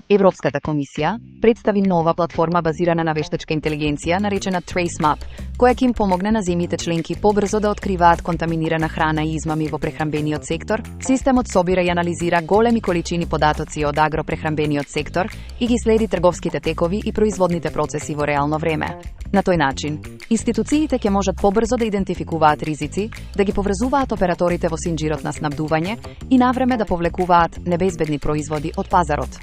Европската комисија представи нова платформа базирана на вештачка интелигенција наречена TraceMap, која ќе им помогне на земјите членки побрзо да откриваат контаминирана храна и измами во прехранбениот сектор. Системот собира и анализира големи количини податоци од агропрехранбениот сектор и ги следи трговските текови и производните процеси во реално време. На тој начин, институциите ќе можат побрзо да идентификуваат ризици, да ги поврзуваат операторите во синџирот на снабдување и навреме да повлекуваат небезбедни производи од пазарот.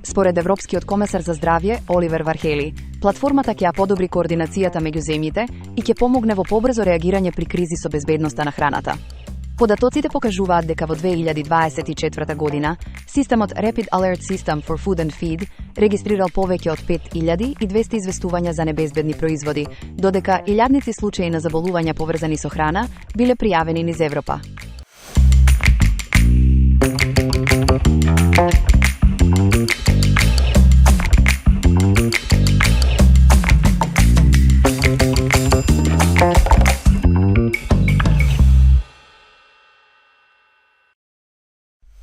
Според Европскиот комесар за здравје Оливер Вархели, платформата ќе ја подобри координацијата меѓу земјите и ќе помогне во побрзо реагирање при кризи со безбедноста на храната. Податоците покажуваат дека во 2024 година системот Rapid Alert System for Food and Feed регистрирал повеќе од 5200 известувања за небезбедни производи, додека илјадници случаи на заболувања поврзани со храна биле пријавени низ Европа.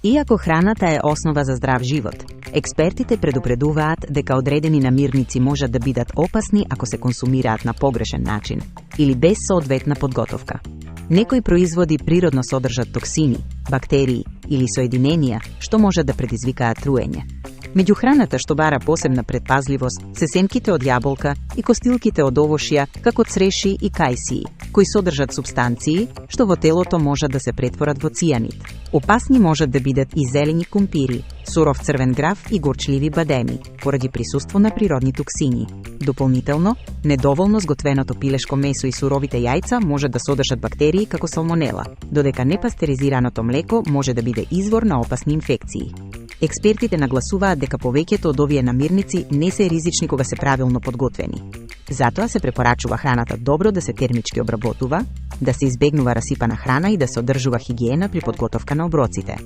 Иако храната е основа за здрав живот, експертите предупредуваат дека одредени намирници можат да бидат опасни ако се консумираат на погрешен начин или без соодветна подготовка. Некои производи природно содржат токсини, бактерии или соединенија што можат да предизвикаат труење. Меѓу храната што бара посебна предпазливост се семките од јаболка и костилките од овошја, како цреши и кајсии, кои содржат супстанции што во телото можат да се претворат во цијанид. Опасни можат да бидат и зелени кумпири, суров црвен граф и горчливи бадеми, поради присуство на природни токсини. Дополнително, недоволно сготвеното пилешко месо и суровите јајца можат да содржат бактерии како салмонела, додека непастеризираното млеко може да биде извор на опасни инфекции. Експертите нагласуваат дека повеќето од овие намирници не се ризични кога се правилно подготвени. Затоа се препорачува храната добро да се термички обработува, да се избегнува расипана храна и да се одржува хигиена при подготовка на оброците.